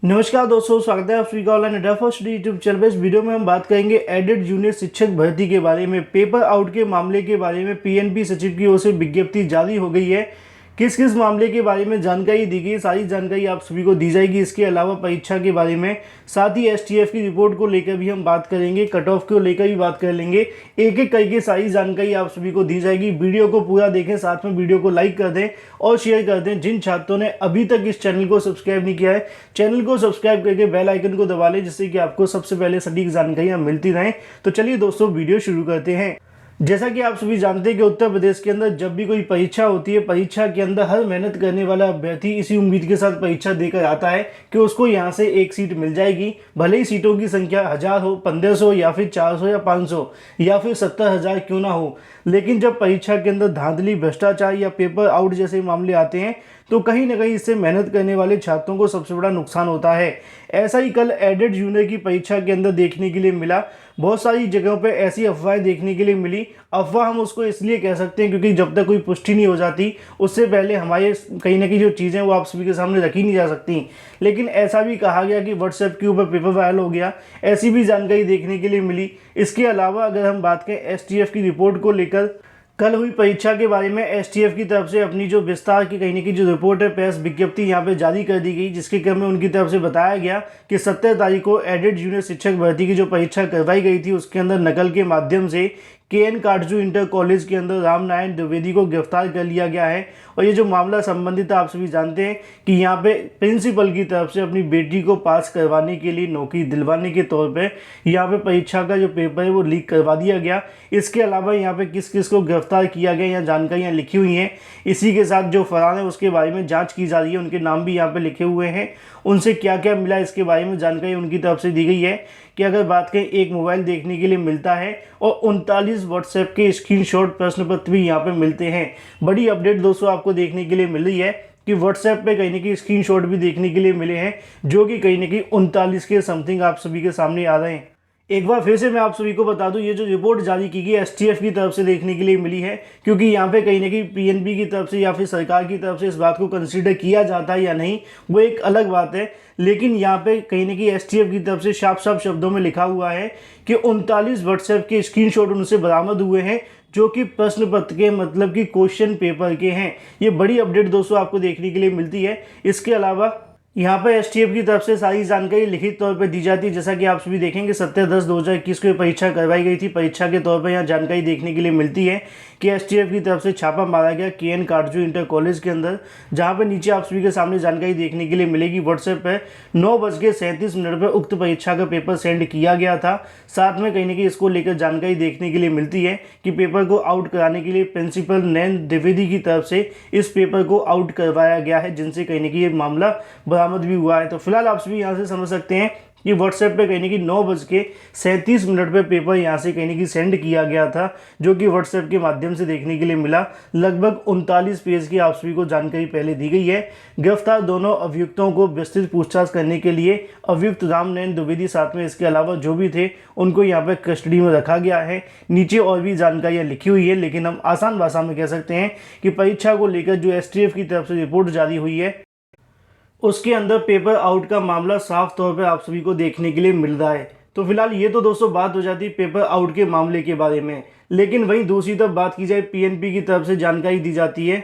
नमस्कार दोस्तों, स्वागत है आप सभी का ऑनलाइन अड्डा फर्स्ट यूट्यूब चैनल पे। इस वीडियो में हम बात करेंगे एडेड जूनियर शिक्षक भर्ती के बारे में। पेपर आउट के मामले के बारे में पीएनबी सचिव की ओर से विज्ञप्ति जारी हो गई है। किस किस मामले के बारे में जानकारी दी गई, सारी जानकारी आप सभी को दी जाएगी। इसके अलावा परीक्षा के बारे में, साथ ही एसटीएफ की रिपोर्ट को लेकर भी हम बात करेंगे, कट ऑफ को लेकर भी बात कर लेंगे। एक एक करके सारी जानकारी आप सभी को दी जाएगी। वीडियो को पूरा देखें, साथ में वीडियो को लाइक कर दें और शेयर कर दें। जिन छात्रों ने अभी तक इस चैनल को सब्सक्राइब नहीं किया है, चैनल को सब्सक्राइब करके बेल आइकन को दबा लें, जिससे कि आपको सबसे पहले सटीक जानकारियां मिलती रहें। तो चलिए दोस्तों, वीडियो शुरू करते हैं। जैसा कि आप सभी जानते हैं कि उत्तर प्रदेश के अंदर जब भी कोई परीक्षा होती है, परीक्षा के अंदर हर मेहनत करने वाला अभ्यर्थी इसी उम्मीद के साथ परीक्षा देकर आता है कि उसको यहाँ से एक सीट मिल जाएगी। भले ही सीटों की संख्या 1000 हो, 1500 या फिर 400 या 500 या फिर 70,000 क्यों ना हो, लेकिन जब परीक्षा के अंदर धांधली, भ्रष्टाचार या पेपर आउट जैसे मामले आते हैं तो कहीं ना कहीं इससे मेहनत करने वाले छात्रों को सबसे बड़ा नुकसान होता है। ऐसा ही कल एडेड जूनियर की परीक्षा के अंदर देखने के लिए मिला। बहुत सारी जगहों पे ऐसी अफवाहें देखने के लिए मिली। अफवाह हम उसको इसलिए कह सकते हैं क्योंकि जब तक कोई पुष्टि नहीं हो जाती, उससे पहले हमारे कहीं ना कहीं जो चीज़ें वो आप सभी के सामने रखी नहीं जा सकती। लेकिन ऐसा भी कहा गया कि व्हाट्सएप के ऊपर पेपर वायरल हो गया, ऐसी भी जानकारी देखने के लिए मिली। इसके अलावा अगर हम बात करें एसटीएफ की रिपोर्ट को लेकर, कल हुई परीक्षा के बारे में एसटीएफ की तरफ से अपनी जो विस्तार की कहीं ना कहीं जो रिपोर्ट है, प्रेस विज्ञप्ति यहाँ पे जारी कर दी गई, जिसके क्रम में उनकी तरफ से बताया गया कि 17 तारीख को एडेड जूनियर शिक्षक भर्ती की जो परीक्षा करवाई गई थी, उसके अंदर नकल के माध्यम से केएन काटजू इंटर कॉलेज के अंदर रामनारायण द्विवेदी को गिरफ्तार कर लिया गया है। और ये जो मामला संबंधित है, आप सभी जानते हैं कि यहाँ पे प्रिंसिपल की तरफ से अपनी बेटी को पास करवाने के लिए, नौकरी दिलवाने के तौर पे यहाँ पे परीक्षा का जो पेपर है वो लीक करवा दिया गया। इसके अलावा यहाँ पे किस किस को गिरफ्तार किया गया, यहाँ जानकारियाँ लिखी हुई हैं। इसी के साथ जो फरार है उसके बारे में जाँच की जा रही है, उनके नाम भी यहाँ पे लिखे हुए हैं। उनसे क्या क्या मिला इसके बारे में जानकारी उनकी तरफ से दी गई है कि अगर बात करें, एक मोबाइल देखने के लिए मिलता है और 39 व्हाट्सएप के स्क्रीनशॉट प्रश्न पत्र भी यहाँ पे मिलते हैं। बड़ी अपडेट दोस्तों आपको देखने के लिए मिल रही है कि व्हाट्सएप पे कहीं ना कहीं स्क्रीनशॉट भी देखने के लिए मिले हैं, जो कि कहीं ना कहीं 39 के समथिंग आप सभी के सामने आ रहे हैं। एक बार फिर से मैं आप सभी को बता दूं, ये जो रिपोर्ट जारी की गई एसटीएफ की तरफ से देखने के लिए मिली है, क्योंकि यहाँ पे कहीं ना कहीं पीएनबी की तरफ से या फिर सरकार की तरफ से इस बात को कंसीडर किया जाता है या नहीं, वो एक अलग बात है। लेकिन यहाँ पे कहीं ना कहीं एसटीएफ की तरफ से साफ साफ शब्दों में लिखा हुआ है कि 39 व्हाट्सएप के स्क्रीनशॉट उनसे बरामद हुए हैं, जो कि प्रश्न पत्र के, मतलब कि क्वेश्चन पेपर के हैं। ये बड़ी अपडेट दोस्तों आपको देखने के लिए मिलती है। इसके अलावा यहाँ पर एसटीएफ की तरफ से सारी जानकारी लिखित तौर पर दी जाती है। जैसा कि आप सभी देखेंगे 17/10/2021 को परीक्षा करवाई गई थी। परीक्षा के तौर पर यहाँ जानकारी देखने के लिए मिलती है कि एसटीएफ की तरफ से छापा मारा गया केएन काटजू इंटर कॉलेज के अंदर, जहाँ पर नीचे आप सभी के सामने जानकारी देखने के लिए मिलेगी। व्हाट्सएप पर 9:37 पर उक्त परीक्षा का पेपर सेंड किया गया था। साथ में कहीं ना कहीं इसको लेकर जानकारी देखने के लिए मिलती है कि पेपर को आउट कराने के लिए प्रिंसिपल नैन द्विवेदी की तरफ से इस पेपर को आउट करवाया गया है, जिनसे कहीं ना कहीं ये मामला बरामद भी हुआ है। तो फिलहाल आप सभी यहाँ से समझ सकते हैं कि व्हाट्सएप पे कहीं ना कहीं 9:37 पे पेपर यहाँ से कहीं ना कहीं सेंड किया गया था, जो कि व्हाट्सएप के माध्यम से देखने के लिए मिला। लगभग 39 पेज की आप सभी को जानकारी पहले दी गई है। गिरफ्तार दोनों अभियुक्तों को विस्तृत पूछताछ करने के लिए अभियुक्त रामनारायण द्विवेदी, साथ में इसके अलावा जो भी थे, उनको यहाँ पे कस्टडी में रखा गया है। नीचे और भी जानकारियाँ लिखी हुई है, लेकिन हम आसान भाषा में कह सकते हैं कि परीक्षा को लेकर जो एसटीएफ की तरफ से रिपोर्ट जारी हुई है, उसके अंदर पेपर आउट का मामला साफ तौर पे आप सभी को देखने के लिए मिल रहा है। तो फिलहाल ये तो दोस्तों बात हो जाती है पेपर आउट के मामले के बारे में। लेकिन वहीं दूसरी तरफ बात की जाए, पीएनबी की तरफ से जानकारी दी जाती है,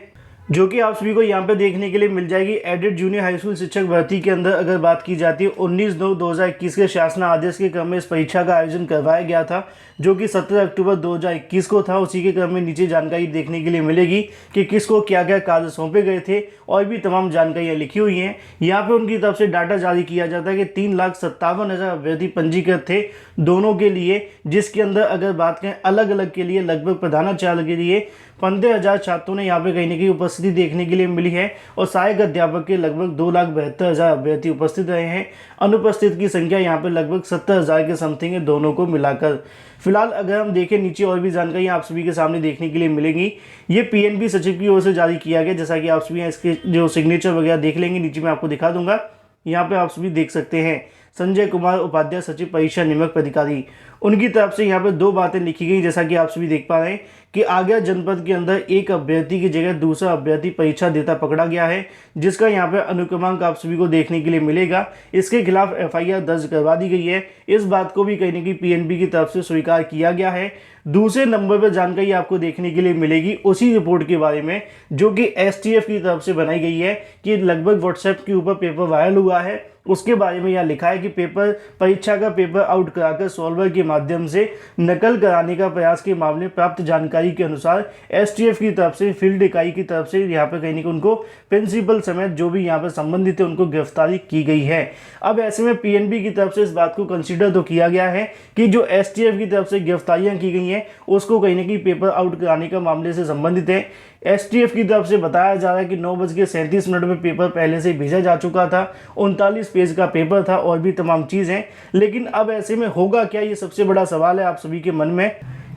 जो कि आप सभी को यहाँ पे देखने के लिए मिल जाएगी। एडेड जूनियर हाई स्कूल शिक्षक भर्ती के अंदर अगर बात की जाती है, 19/9/2021 के शासना आदेश के क्रम में इस परीक्षा का आयोजन करवाया गया था, जो कि 17 अक्टूबर 2021 को था। उसी के क्रम में नीचे जानकारी देखने के लिए मिलेगी कि किसको क्या क्या कार्य सौंपे गए थे, और भी तमाम जानकारियाँ लिखी हुई हैं। यहाँ पे उनकी तरफ से डाटा जारी किया जाता है कि 3,57,000 अभ्यर्थी पंजीकृत थे दोनों के लिए, जिसके अंदर अगर बात करें अलग अलग के लिए, लगभग प्रधानाचार्य के लिए 15,000 छात्रों ने यहाँ पे कहीं ना कहीं उपस्थिति देखने के लिए मिली है, और सहायक अध्यापक के लगभग 2,72,000 अभ्यर्थी उपस्थित रहे हैं। अनुपस्थित की संख्या यहाँ पे लगभग 70,000 के समथिंग है, दोनों को मिलाकर। फिलहाल अगर हम देखें, नीचे और भी जानकारी आप सभी के सामने देखने के लिए मिलेंगी। ये पीएनबी सचिव की ओर से जारी किया गया, जैसा कि आप सभी इसके जो सिग्नेचर वगैरह देख लेंगे, नीचे मैं आपको दिखा दूंगा। यहाँ पे आप सभी देख सकते हैं, संजय कुमार उपाध्याय, सचिव परीक्षा नियामक प्राधिकारी। उनकी तरफ से यहाँ पर दो बातें लिखी गई, जैसा कि आप सभी देख पा रहे हैं कि आगरा जनपद के अंदर एक अभ्यर्थी की जगह दूसरा अभ्यर्थी परीक्षा देता पकड़ा गया है, जिसका यहाँ पे अनुक्रमांक आप सभी को देखने के लिए मिलेगा। इसके खिलाफ एफआईआर दर्ज करवा दी गई है। इस बात को भी कहीं ना कहीं पीएनबी की तरफ से स्वीकार किया गया है। दूसरे नंबर पर जानकारी आपको देखने के लिए मिलेगी उसी रिपोर्ट के बारे में जो कि एसटीएफ की तरफ से बनाई गई है कि लगभग व्हाट्सएप के ऊपर पेपर वायरल हुआ है। उसके बारे में यहाँ लिखा है कि परीक्षा का पेपर आउट कराकर सॉल्वर के माध्यम से नकल कराने का प्रयास के मामले में प्राप्त जानकारी के अनुसार एसटीएफ की तरफ से फील्ड इकाई की तरफ से यहाँ पर कहीं उनको प्रिंसिपल समेत जो भी यहाँ पर संबंधित है उनको गिरफ्तारी की गई है। अब ऐसे में पीएनबी की तरफ से इस बात को कंसीडर तो किया गया है कि जो एसटीएफ की तरफ से गिरफ्तारियां की गई हैं उसको कहीं ना कहीं पेपर आउट कराने का मामले से संबंधित है। एसटीएफ की तरफ से बताया जा रहा है कि 9:37 में पेपर पहले से भेजा जा चुका था, 39 पेज का पेपर था और भी तमाम चीज़ें। लेकिन अब ऐसे में होगा क्या, ये सबसे बड़ा सवाल है आप सभी के मन में,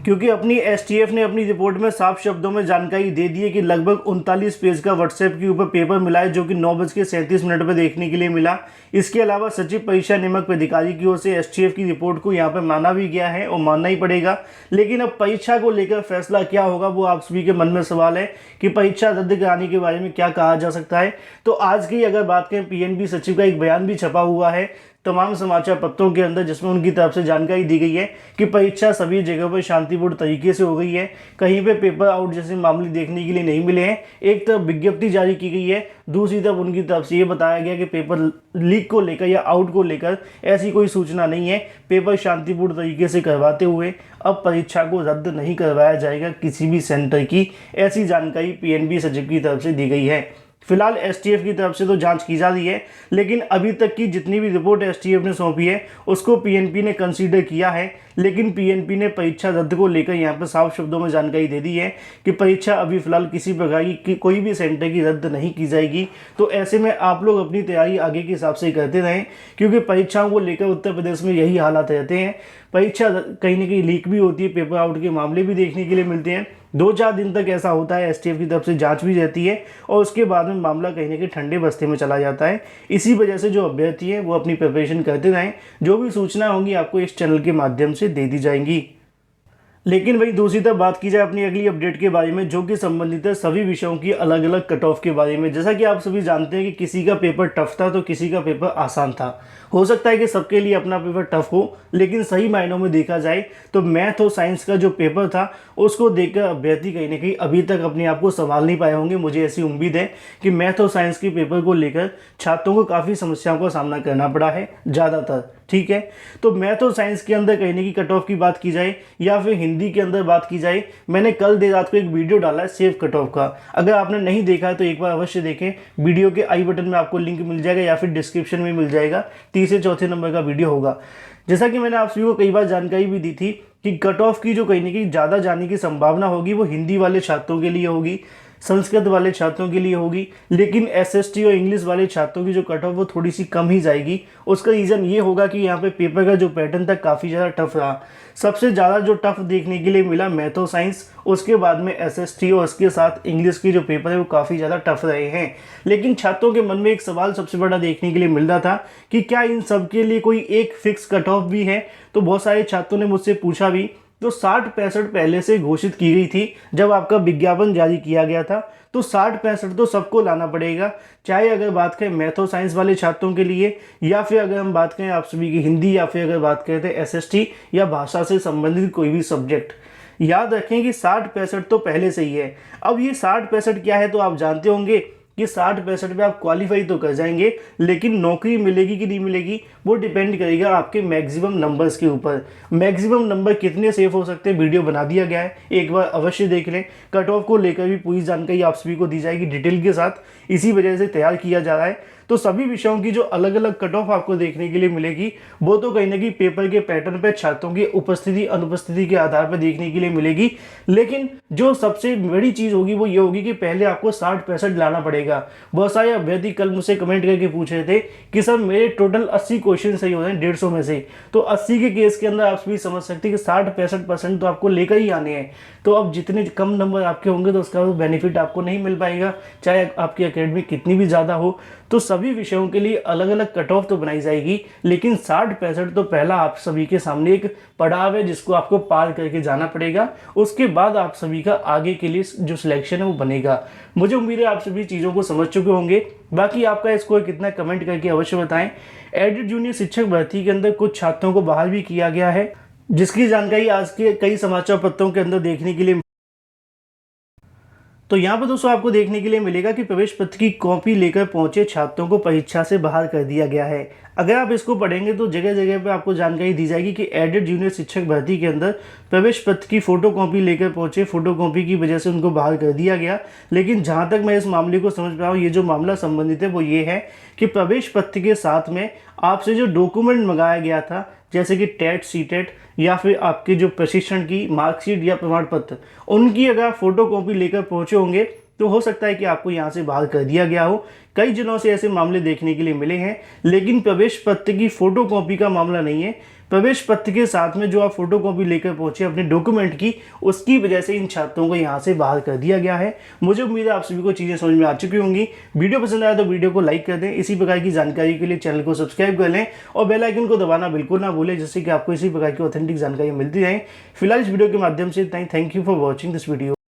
क्योंकि अपनी एसटीएफ ने अपनी रिपोर्ट में साफ शब्दों में जानकारी दे दी है कि लगभग 39 पेज का व्हाट्सएप के ऊपर पेपर मिला है जो कि 9:37 पर देखने के लिए मिला। इसके अलावा सचिव परीक्षा नियामक अधिकारी की ओर से एसटीएफ की रिपोर्ट को यहाँ पर माना भी गया है और मानना ही पड़ेगा। लेकिन अब परीक्षा को लेकर फैसला क्या होगा वो आप सभी के मन में सवाल है कि परीक्षा रद्द कराने के बारे में क्या कहा जा सकता है। तो आज की अगर बात करें, पीएनबी सचिव का एक बयान भी छपा हुआ है तमाम समाचार पत्रों के अंदर, जिसमें उनकी तरफ से जानकारी दी गई है कि परीक्षा सभी जगह पर शांतिपूर्ण तरीके से हो गई है, कहीं पे पेपर आउट जैसे मामले देखने के लिए नहीं मिले हैं। एक तरफ विज्ञप्ति जारी की गई है, दूसरी तरफ उनकी तरफ से ये बताया गया कि पेपर लीक को लेकर या आउट को लेकर ऐसी कोई सूचना नहीं है। पेपर शांतिपूर्ण तरीके से करवाते हुए अब परीक्षा को रद्द नहीं करवाया जाएगा किसी भी सेंटर की, ऐसी जानकारी पीएनबी सचिव की तरफ से दी गई है। फिलहाल एसटीएफ की तरफ से तो जांच की जा रही है, लेकिन अभी तक की जितनी भी रिपोर्ट एसटीएफ ने सौंपी है उसको पीएनपी ने कंसीडर किया है। लेकिन पीएनपी ने परीक्षा रद्द को लेकर यहाँ पर साफ शब्दों में जानकारी दे दी है कि परीक्षा अभी फिलहाल किसी प्रकार की कोई भी सेंटर की रद्द नहीं की जाएगी। तो ऐसे में आप लोग अपनी तैयारी आगे के हिसाब से करते रहें, क्योंकि परीक्षाओं को लेकर उत्तर प्रदेश में यही हालात रहते हैं। परीक्षा कहीं ना कहीं लीक भी होती है, पेपर आउट के मामले भी देखने के लिए मिलते हैं। 2-4 दिन तक ऐसा होता है, एसटीएफ की तरफ से जांच भी रहती है और उसके बाद में मामला कहीं ना कहीं ठंडे बस्ते में चला जाता है। इसी वजह से जो अभ्यर्थी हैं वो अपनी प्रिपरेशन करते रहें, जो भी सूचना होंगी आपको इस चैनल के माध्यम से दे दी जाएंगी। लेकिन वही दूसरी तरफ बात की जाए अपनी अगली अपडेट के बारे में जो कि संबंधित है सभी विषयों की अलग अलग कट ऑफ के बारे में। जैसा कि आप सभी जानते हैं कि किसी का पेपर टफ था तो किसी का पेपर आसान था। हो सकता है कि सबके लिए अपना पेपर टफ हो, लेकिन सही मायनों में देखा जाए तो मैथ और साइंस का जो पेपर था उसको देखकर अभ्यर्थी कहीं ना कहीं अभी तक अपने आप को संभाल नहीं पाए होंगे। मुझे ऐसी उम्मीद है कि मैथ और साइंस के पेपर को लेकर छात्रों को काफ़ी समस्याओं का सामना करना पड़ा है ज़्यादातर। ठीक है, तो मैथ और साइंस के अंदर कहीं ना कहीं कट ऑफ की बात की जाए या फिर हिंदी के अंदर बात की जाए, मैंने कल देर रात को एक वीडियो डाला है सेफ कट ऑफ का। अगर आपने नहीं देखा है तो एक बार अवश्य देखें। वीडियो के आई बटन में आपको लिंक मिल जाएगा या फिर डिस्क्रिप्शन में मिल जाएगा। 3 से 4 नंबर का वीडियो होगा। जैसा कि मैंने आप सभी को कई बार जानकारी भी दी थी कि कट ऑफ की जो कहीं ना कहीं ज़्यादा जाने की संभावना होगी वो हिंदी वाले छात्रों के लिए होगी, संस्कृत वाले छात्रों के लिए होगी, लेकिन एसएसटी और इंग्लिश वाले छात्रों की जो कट ऑफ वो थोड़ी सी कम ही जाएगी। उसका रीज़न ये होगा कि यहाँ पे पेपर का जो पैटर्न था काफ़ी ज़्यादा टफ रहा। सबसे ज़्यादा जो टफ देखने के लिए मिला मैथ और साइंस, उसके बाद में एसएसटी और उसके साथ इंग्लिश की जो पेपर है वो काफ़ी ज़्यादा टफ रहे हैं। लेकिन छात्रों के मन में एक सवाल सबसे बड़ा देखने के लिए मिल रहा था कि क्या इन सब के लिए कोई एक फिक्स कट ऑफ भी है। तो बहुत सारे छात्रों ने मुझसे पूछा भी, तो 60-65 पहले से घोषित की गई थी जब आपका विज्ञापन जारी किया गया था। तो 60-65 तो सबको लाना पड़ेगा, चाहे अगर बात करें मैथ और साइंस वाले छात्रों के लिए या फिर अगर हम बात करें आप सभी की हिंदी या फिर अगर बात करें तो एसएसटी या भाषा से संबंधित कोई भी सब्जेक्ट। याद रखें कि 60-65 तो पहले से ही है। अब ये 60-65 क्या है तो आप जानते होंगे कि 60-65 पे आप क्वालिफाई तो कर जाएंगे, लेकिन नौकरी मिलेगी कि नहीं मिलेगी वो डिपेंड करेगा आपके मैक्सिमम नंबर्स के ऊपर। मैक्सिमम नंबर कितने सेफ हो सकते हैं वीडियो बना दिया गया है, एक बार अवश्य देख लें। कट ऑफ को लेकर भी पूरी जानकारी आप सभी को दी जाएगी डिटेल के साथ, इसी वजह से तैयार किया जा रहा है। तो सभी विषयों की जो अलग अलग कट ऑफ आपको देखने के लिए मिलेगी वो तो कहीं ना कहीं पेपर के पैटर्न पे छात्रों की उपस्थिति अनुपस्थिति के आधार पर देखने के लिए मिलेगी। लेकिन जो सबसे बड़ी चीज़ होगी वो ये होगी कि पहले आपको 60-65 लाना पड़ेगा। बहुत सारे अभ्यर्थी कल मुझसे कमेंट करके पूछ रहे थे कि सर मेरे टोटल 80 क्वेश्चन सही हो रहे हैं 150 में से। तो 80 के केस के अंदर आप भी समझ सकते हैं कि 60-65% तो आपको लेकर ही आने हैं। तो अब जितने कम नंबर आपके होंगे तो उसका बेनिफिट आपको नहीं मिल पाएगा, चाहे आपकी एकेडमी कितनी भी ज़्यादा हो तो सभी विषयों के लिए अलग अलग कट ऑफ तो बनाई जाएगी, लेकिन 60-65 तो पहला आप सभी के सामने एक पड़ाव है जिसको आपको पार करके जाना पड़ेगा। उसके बाद आप सभी का आगे के लिए जो सिलेक्शन है वो बनेगा। मुझे उम्मीद है आप सभी चीज़ों को समझ चुके होंगे। बाकी आपका स्कोर कितना कमेंट करके अवश्य बताएं। एडेड जूनियर शिक्षक भर्ती के अंदर कुछ छात्रों को बहाल भी किया गया है, जिसकी जानकारी आज के कई समाचार पत्रों के अंदर देखने के लिए। तो यहाँ पर दोस्तों आपको देखने के लिए मिलेगा कि प्रवेश पत्र की कॉपी लेकर पहुंचे छात्रों को परीक्षा से बाहर कर दिया गया है। अगर आप इसको पढ़ेंगे तो जगह जगह पर आपको जानकारी दी जाएगी कि एडेड जूनियर शिक्षक भर्ती के अंदर प्रवेश पत्र की फोटो कॉपी लेकर पहुंचे, फोटो कॉपी की वजह से उनको बाहर कर दिया गया। लेकिन जहाँ तक मैं इस मामले को समझ पाया हूँ, ये जो मामला संबंधित है वो ये है कि प्रवेश पत्र के साथ में आपसे जो डॉक्यूमेंट मंगाया गया था, जैसे कि टेट, सीटेट या फिर आपके जो प्रशिक्षण की मार्कशीट या प्रमाण पत्र, उनकी अगर आप फोटो कॉपी लेकर पहुंचे होंगे तो हो सकता है कि आपको यहाँ से बाहर कर दिया गया हो। कई जनों से ऐसे मामले देखने के लिए मिले हैं, लेकिन प्रवेश पत्र की फोटो कॉपी का मामला नहीं है। प्रवेश पत्र के साथ में जो आप फोटो कॉपी लेकर पहुंचे अपने डॉक्यूमेंट की, उसकी वजह से इन छात्रों को यहाँ से बाहर कर दिया गया है। मुझे उम्मीद है आप सभी को चीज़ें समझ में आ चुकी होंगी। वीडियो पसंद आया तो वीडियो को लाइक कर दें। इसी प्रकार की जानकारी के लिए चैनल को सब्सक्राइब कर लें और बेल आइकन को दबाना बिल्कुल ना भूलें, जिससे कि आपको इसी प्रकार की ऑथेंटिक जानकारी मिलती रहे। फिलहाल इस वीडियो के माध्यम से thank you for watching this video.